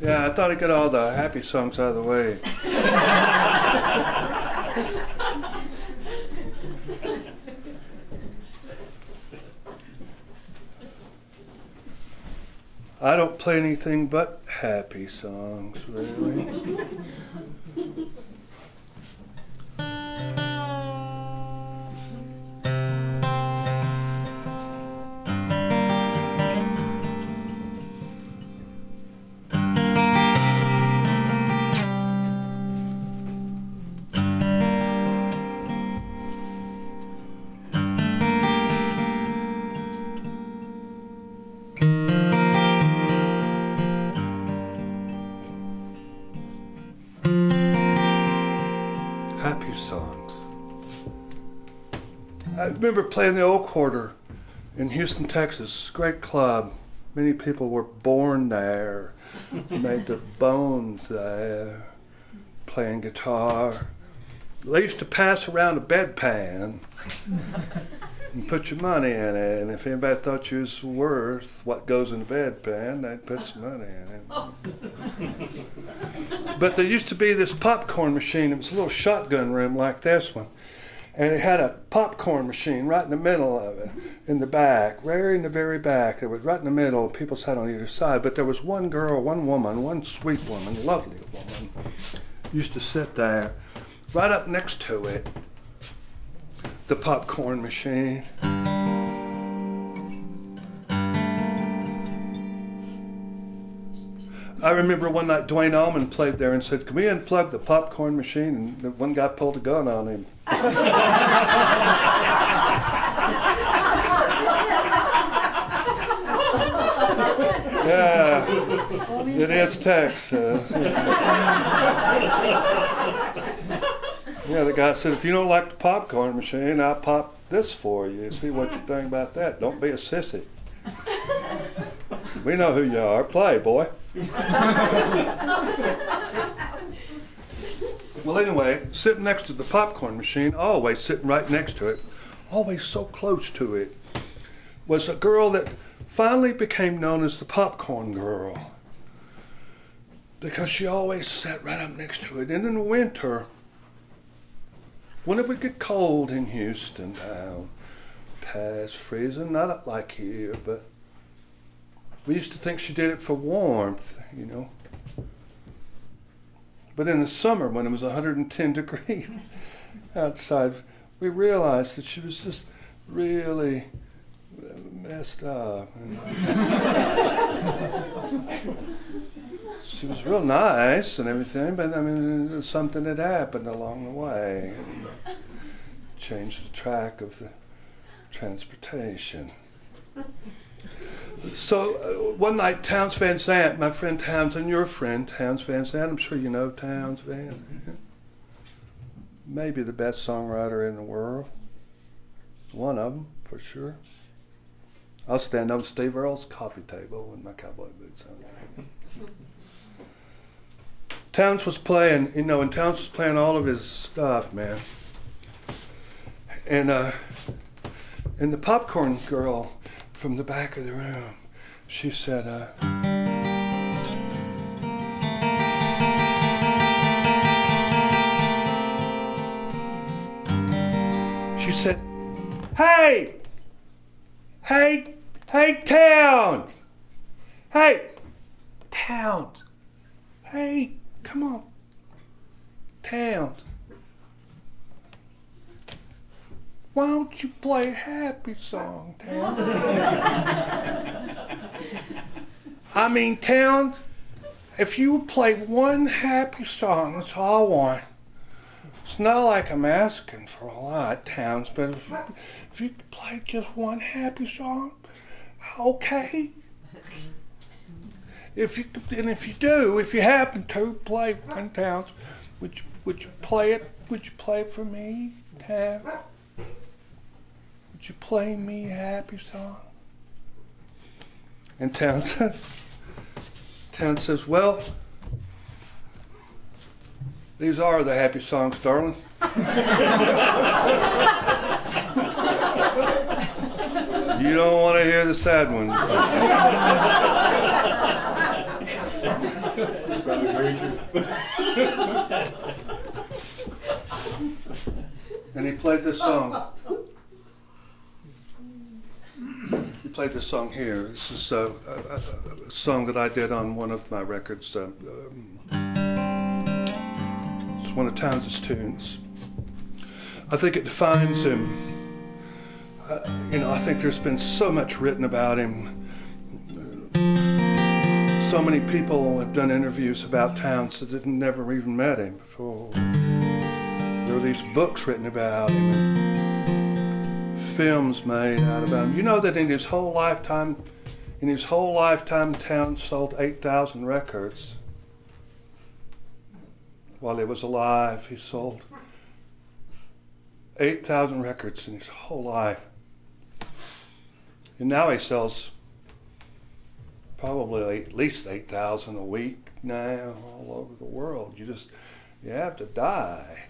Yeah, I thought I'd get all the happy songs out of the way. I don't play anything but happy songs, really. Happy songs. I remember playing the Old Quarter in Houston, Texas. Great club. Many people were born there, made their bones there, playing guitar. They used to pass around a bedpan and put your money in it, and if anybody thought you was worth what goes in the bedpan, they'd put some money in it. But there used to be this popcorn machine. It was a little shotgun room like this one, and it had a popcorn machine right in the middle of it, in the back, right in the very back. It was right in the middle. People sat on either side, but there was one girl, one woman, one sweet woman, lovely woman, used to sit there right up next to it, the popcorn machine. I remember one night Dwayne Allman played there and said, "Can we unplug the popcorn machine?" And the one guy pulled a gun on him. Yeah, it is Texas. Yeah, the guy said, "If you don't like the popcorn machine, I'll pop this for you. See what you think about that. Don't be a sissy. We know who you are. Play, boy." Well, anyway, sitting next to the popcorn machine, always sitting right next to it, always so close to it, was a girl that finally became known as the Popcorn Girl, because she always sat right up next to it. And in the winter, when it would get cold in Houston town, past freezing, not like here, but we used to think she did it for warmth, you know. But in the summer, when it was 110 degrees outside, we realized that she was just really messed up. She was real nice and everything, but I mean, something had happened along the way. Changed the track of the transportation. So one night, Townes Van Zandt, my friend Townes, and your friend Townes Van Zandt, I'm sure you know Townes Van, maybe the best songwriter in the world, one of them for sure. I'll stand on Steve Earle's coffee table with my cowboy boots on. Townes was playing, you know, and Townes was playing all of his stuff, man. And the popcorn girl from the back of the room, she said, "Hey, Townes, Townes, hey, come on, Townes. Why don't you play a happy song, Townes?" I mean, Townes, if you would play one happy song, that's all I want. It's not like I'm asking for a lot, Townes, but if you could play just one happy song, okay. If you happen to play one, Townes, would you play it? Would you play it for me, Townes? Would you play me a happy song? And Townes says, "Well, these are the happy songs, darling." You don't want to hear the sad ones. Very true. And he played this song. He played this song here. This is a song that I did on one of my records. It's one of Townes' tunes. I think it defines him. You know, I think there's been so much written about him. So many people have done interviews about Townes that had never even met him before. There are these books written about him and films made out about him. You know that in his whole lifetime, Townes sold 8,000 records. While he was alive, he sold 8,000 records in his whole life. And now he sells probably at least 8,000 a week now all over the world. You have to die.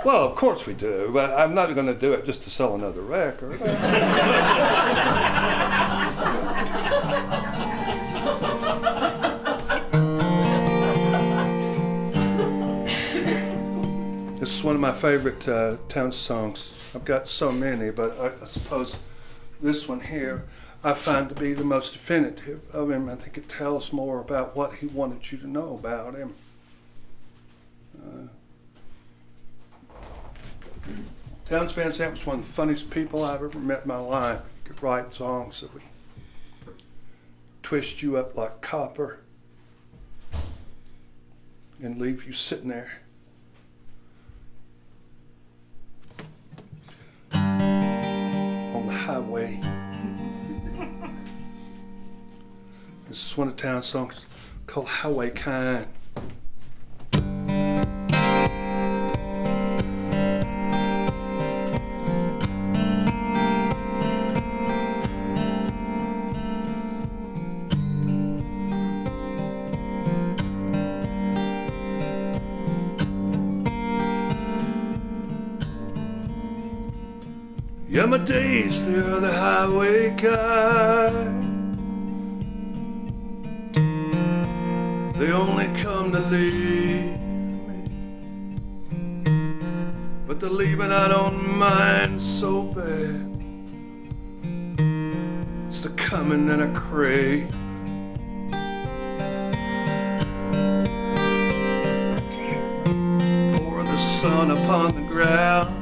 Well, of course we do, but I'm not going to do it just to sell another record. This is one of my favorite Townes songs. I've got so many, but I suppose this one here I find to be the most definitive of him. I think it tells more about what he wanted you to know about him. Townes Van Zandt was one of the funniest people I've ever met in my life. He could write songs that would twist you up like copper and leave you sitting there. On the highway. This is one of Townes' songs called Highway Kind. Yeah, my days, they're the highway kind. They only come to leave me, but the leaving I don't mind so bad. It's the coming that I crave. Pour the sun upon the ground,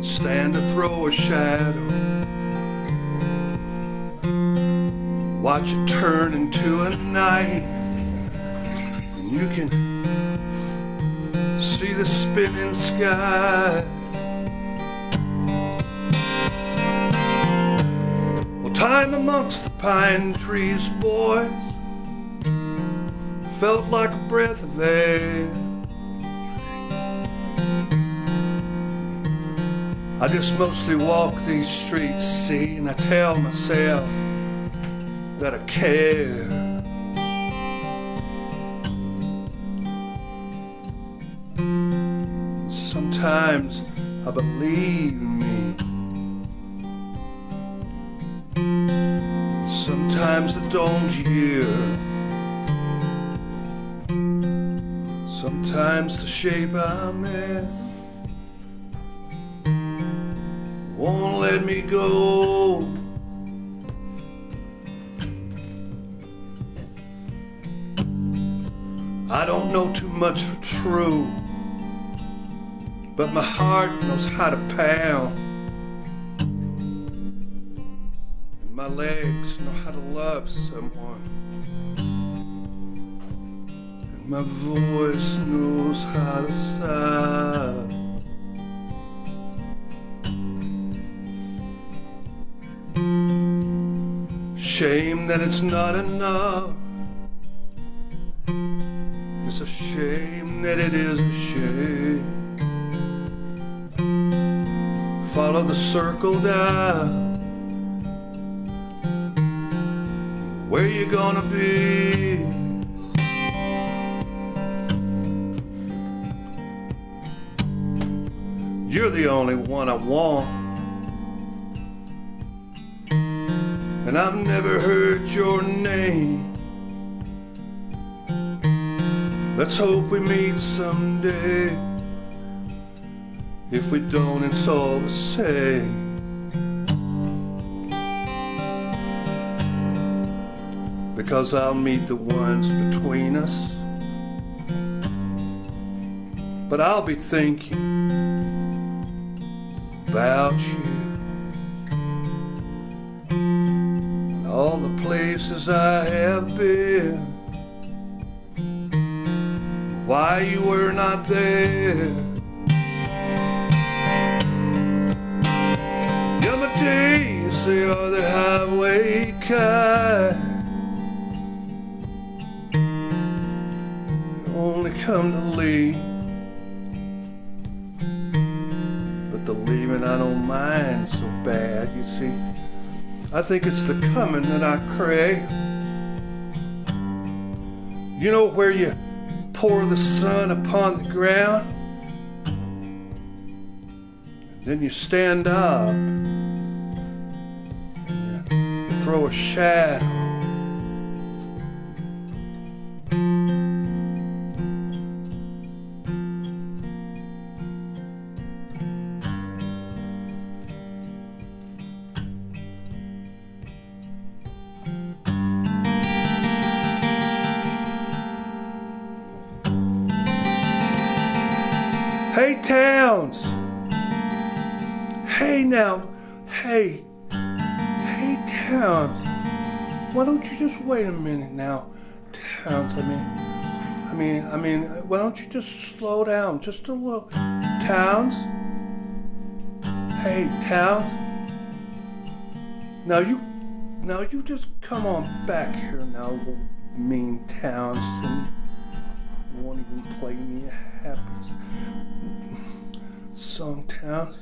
stand to throw a shadow, watch it turn into a night, and you can see the spinning sky. Well, time amongst the pine trees, boys, felt like a breath of air. I just mostly walk these streets, see, and I tell myself that I care. Sometimes I believe me, sometimes I don't hear. Sometimes the shape I'm in won't let me go. I don't know too much for true, but my heart knows how to pound, and my legs know how to love someone, and my voice knows how to sigh. Shame that it's not enough. It's a shame that it is a shame. Follow the circle down. Where you gonna be? You're the only one I want, and I've never heard your name. Let's hope we meet someday. If we don't, it's all the same. Because I'll meet the ones between us, but I'll be thinking about you and all the places I have been, why you were not there. Yeah, my days, they are the highway kind, only come to leave, but the leaving I don't mind so bad. You see, I think it's the coming that I crave. You know, where you pour the sun upon the ground, and then you stand up and you throw a shadow. Hey, Towns! Hey, now! Hey! Hey, Towns! Why don't you just wait a minute now? Towns, I mean, why don't you just slow down just a little? Towns? Hey, Towns! Now you just come on back here now, little mean Towns, and you won't even play me a happy song, Towns.